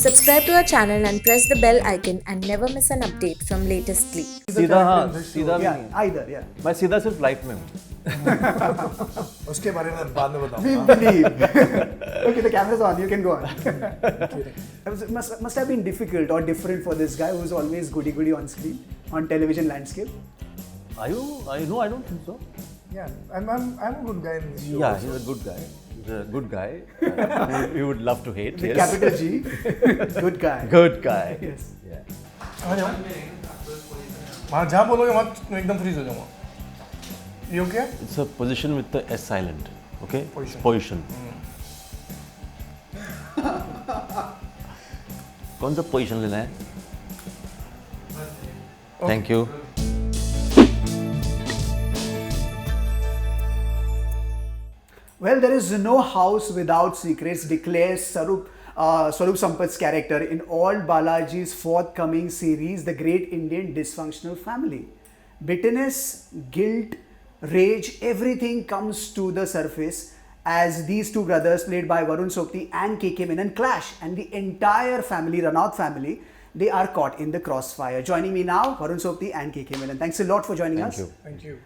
Subscribe to our channel and press the bell icon and never miss an update from latest Glee. सीधा हाँ सीधा भी Yeah, नहीं either, yeah. मैं सीधा सिर्फ लाइफ में हूँ उसके बारे में बाद में We बताऊंगा believe. Okay, the camera's on. You can go on. It must have been difficult or different for this guy who's always goody on screen on television landscape. Are you? I don't think so. yeah I'm a good guy in this show Yeah, also. he's a good guy. He's a good guy. You would love to hate. With Yes. capital G. Good guy. Good guy. Yes. Yeah. आ जाओ वहाँ जहाँ बोलोगे वहाँ एकदम freeze हो जाऊँगा ये क्या It's a position with the S silent. Okay. Position. Position. कौन सा पोजीशन लेना है? Thank you. Well, there is no house without secrets, declares Swarup Sampath's character in AltBalaji's forthcoming series, The Great Indian Dysfunctional Family. Bitterness, guilt, rage, everything comes to the surface as these two brothers, played by Barun Sobti and Menon, clash, and the entire family, Ranauth family, they are caught in the crossfire. Joining me now, Barun Sobti and Menon. Thanks a lot for joining us. Thank you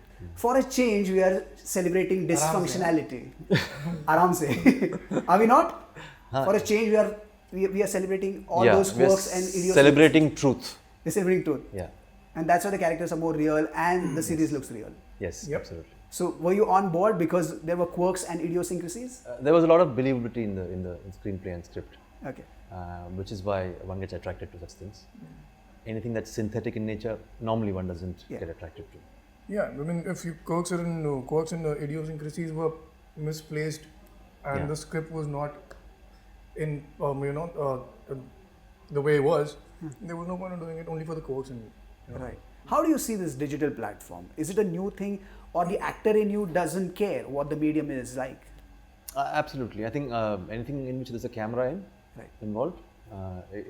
For a change, we are celebrating dysfunctionality. Aram se. Are we not? For a change, we are celebrating all Yeah, those we are quirks and idiosyncrasies. celebrating truth. We're celebrating truth. Yeah. And that's why the characters are more real and the series looks real. Yes. Yep. Absolutely. So, were you on board because there were quirks and idiosyncrasies? There was a lot of believability in the screenplay and script, Okay. which is why one gets attracted to such things. Anything that's synthetic in nature, normally one doesn't Yeah. get attracted to. Yeah, I mean, if you quirks and idiosyncrasies were misplaced, and Yeah. the script was not in the way it was, there was no point in doing it only for the quirks and Right. How do you see this digital platform? Is it a new thing or the actor in you doesn't care what the medium is like? Absolutely. I think anything in which there's a camera Right. involved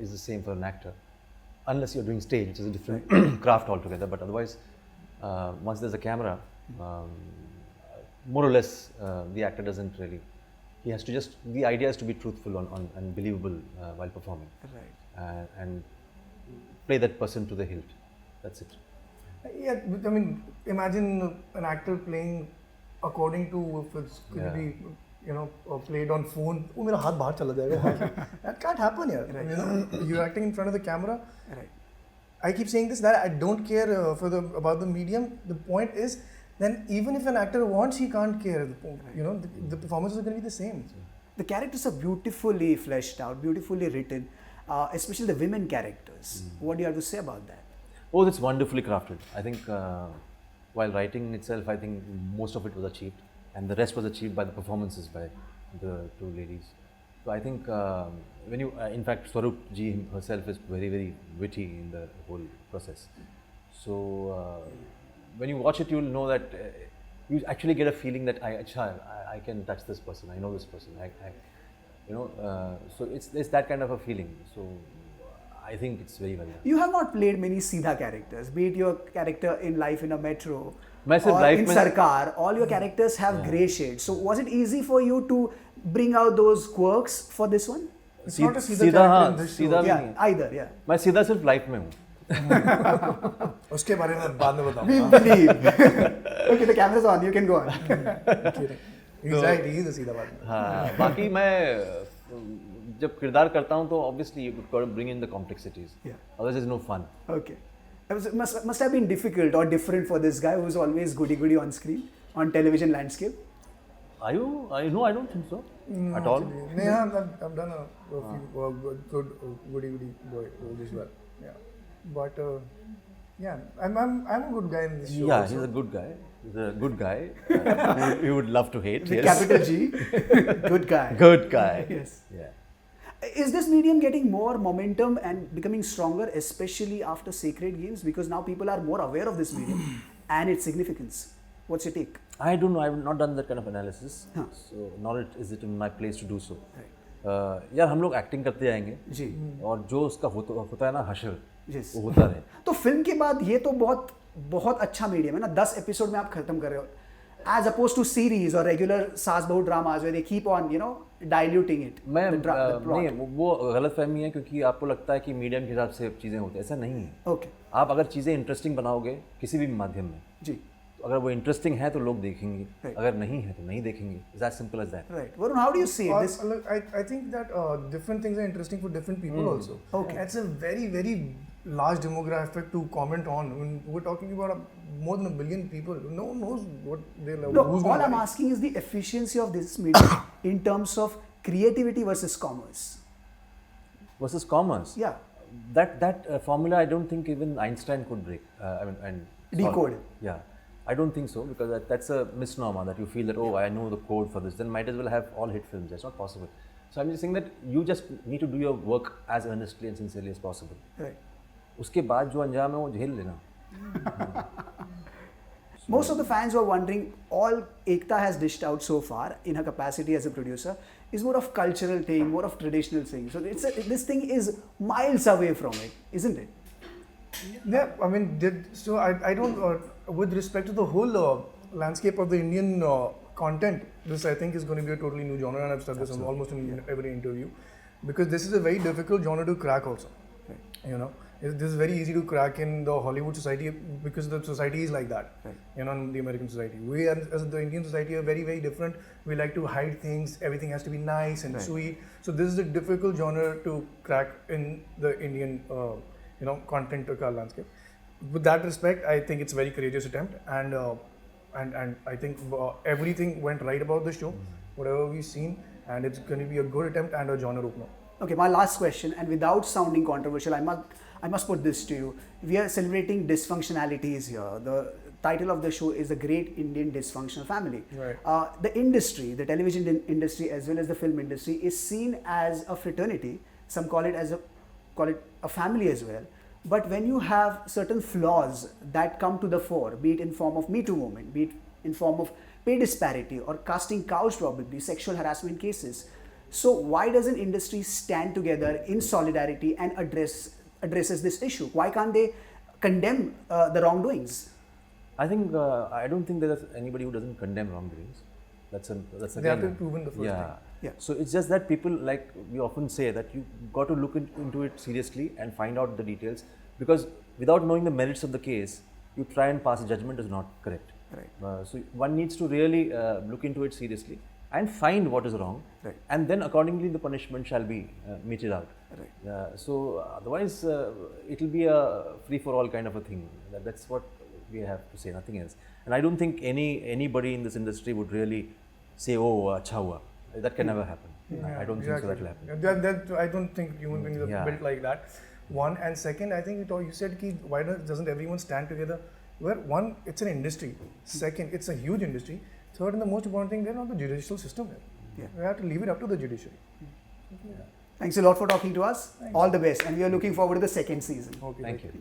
is the same for an actor, unless you're doing stage, which is a different craft altogether. But otherwise, once there's a camera, more or less, the actor doesn't really. He has to just. The idea is to be truthful and believable while performing, Right. and play that person to the hilt. That's it. Yeah, I mean, imagine an actor playing according to if it's going to Yeah. be, played on phone. Oh, मेरा हाथ बाहर चला जाएगा. That can't happen here. Right. You're acting in front of the camera. Right. I keep saying this that I don't care about the medium. The point is, then even if an actor wants, he can't care. The performances are going to be the same. The characters are beautifully fleshed out, beautifully written, especially the women characters. What do you have to say about that? Oh, that's wonderfully crafted. I think while writing itself, I think most of it was achieved, and the rest was achieved by the performances by the two ladies. So I think when you, in fact, Swarup ji herself is very, very witty in the whole process. So when you watch it, you will know that you actually get a feeling that I can touch this person. I know this person. So it's that kind of a feeling. So I think it's very well done. You have not played many Seedha characters, be it your character in Life in a Metro मैं सिर्फ or life in में- Sarkar. All your characters have grey shades. So was it easy for you to bring out those quirks for this one? It's not a सीधा सीधा हाँ, character in this show. सीधा भी Yeah, नहीं. either, yeah. मैं सीधा सिर्फ life में हूँ. उसके बारे में बाद में We बताऊंगा. believe. Okay, the camera's on. You can go on. He's right. He is a सीधा बात. हाँ, बाकी मैं जब किरदार करता हूँ तो obviously you got to bring in the complexities. Yeah. Otherwise there's no fun. Okay. It must have been difficult or different for this guy who's always goody on screen on television landscape. Are you? No, I don't think so. At all. No, yeah, I've done a few good goody boy roles as well. Yeah, but yeah, I'm a good guy in this show. Yeah, also. he's a good guy. He's a good guy. You would love to hate. With Yes. capital G. Good guy. Good guy. Yes. Yeah. Is this medium getting more momentum and becoming stronger, especially after Sacred Games? Because now people are more aware of this medium and its significance. What's your take? I don't know. I've not done that kind of analysis. Huh. So nor is it in my place to do so. Right. यार हम लोग acting करते आएंगे जी. और जो उसका होता है ना हशर Yes. वो होता रहे. तो फिल्म के बाद ये तो बहुत अच्छा मीडियम है ना. 10 एपिसोड में आप खत्म कर रहे हो. As opposed to series or regular सास बहू dramas where they keep on, diluting it. मैं the plot. नहीं, वो गलतफहमी है क्योंकि आपको लगता है कि मीडियम के हिसाब से चीज़ें होती हैं, ऐसा नहीं है. Okay. आप अगर चीज़ें इंटरेस्टिंग बनाओगे किसी भी माध्यम में, जी. तो अगर वो इंटरेस्टिंग है तो लोग देखेंगे, Right. अगर नहीं है तो नहीं देखेंगे. It's as simple as that. Right. Varun, how do you see it? This. Look, I think that different things are interesting for different people also. Okay. It's a very, very large demographic to comment on. I mean, we're talking about more than 1 billion people. No one knows what they love. No, Who's all gonna I'm buy. asking is the efficiency of this medium in terms of creativity versus commerce. Versus commerce. Yeah. That formula I don't think even Einstein could break. I mean, and solve. Decode. Yeah, I don't think so because that's a misnomer that you feel that, oh, I know the code for this. Then might as well have all hit films. That's not possible. So I'm just saying that you just need to do your work as earnestly and sincerely as possible. Right. उसके बाद जो अंजाम है वो झेल लेना. Most of the fans were wondering, all Ekta has dished out so far in her capacity as a producer is more of cultural thing, more of traditional thing. So this thing is miles away from it, isn't it? Yeah, I mean, so I don't, with respect to the whole landscape of the Indian content, this I think is going to be a totally new genre, and I've said this almost in every interview, because this is a very difficult genre to crack also. Right. You know, this is very easy to crack in the Hollywood society because the society is like that. Right. You know, in the American society. We as the Indian society are very, very different. We like to hide things, everything has to be nice and Right. sweet. So this is a difficult genre to crack in the Indian content landscape. With that respect, I think it's a very courageous attempt, and I think everything went right about the show, whatever we've seen, and it's going to be a good attempt and a genre opener. Okay, my last question, and without sounding controversial, I must put this to you. We are celebrating dysfunctionalities here. The title of the show is The Great Indian Dysfunctional Family. Right. The industry, the television industry as well as the film industry, is seen as a fraternity. Some call it a family as well. But when you have certain flaws that come to the fore, be it in form of Me Too movement, be it in form of pay disparity or casting couch probably, sexual harassment cases, so why doesn't industry stand together in solidarity and addresses this issue? Why can't they condemn the wrongdoings? I think I don't think there's anybody who doesn't condemn wrongdoings. That's They have to be proven the first yeah. thing. Yeah. So it's just that people, like we often say, that you got to look into it seriously and find out the details, because without knowing the merits of the case, you try and pass a judgment is not correct. Right. So one needs to really look into it seriously and find what is wrong, Right. and then accordingly the punishment shall be meted out. Right. So otherwise it will be a free-for-all kind of a thing. That's what we have to say, nothing else. And I don't think anybody in this industry would really say, oh, acha hua. That can never happen. I don't think so that will happen. I don't think human beings are Yeah. built like that. One, and second, I think you said why doesn't everyone stand together? Well, one, it's an industry. Second, it's a huge industry. Third, and the most important thing, they're not the judicial system. Yeah. We have to leave it up to the judiciary. Thanks a lot for talking to us. All the best, and we are looking forward to the second season. Okay, Thank you.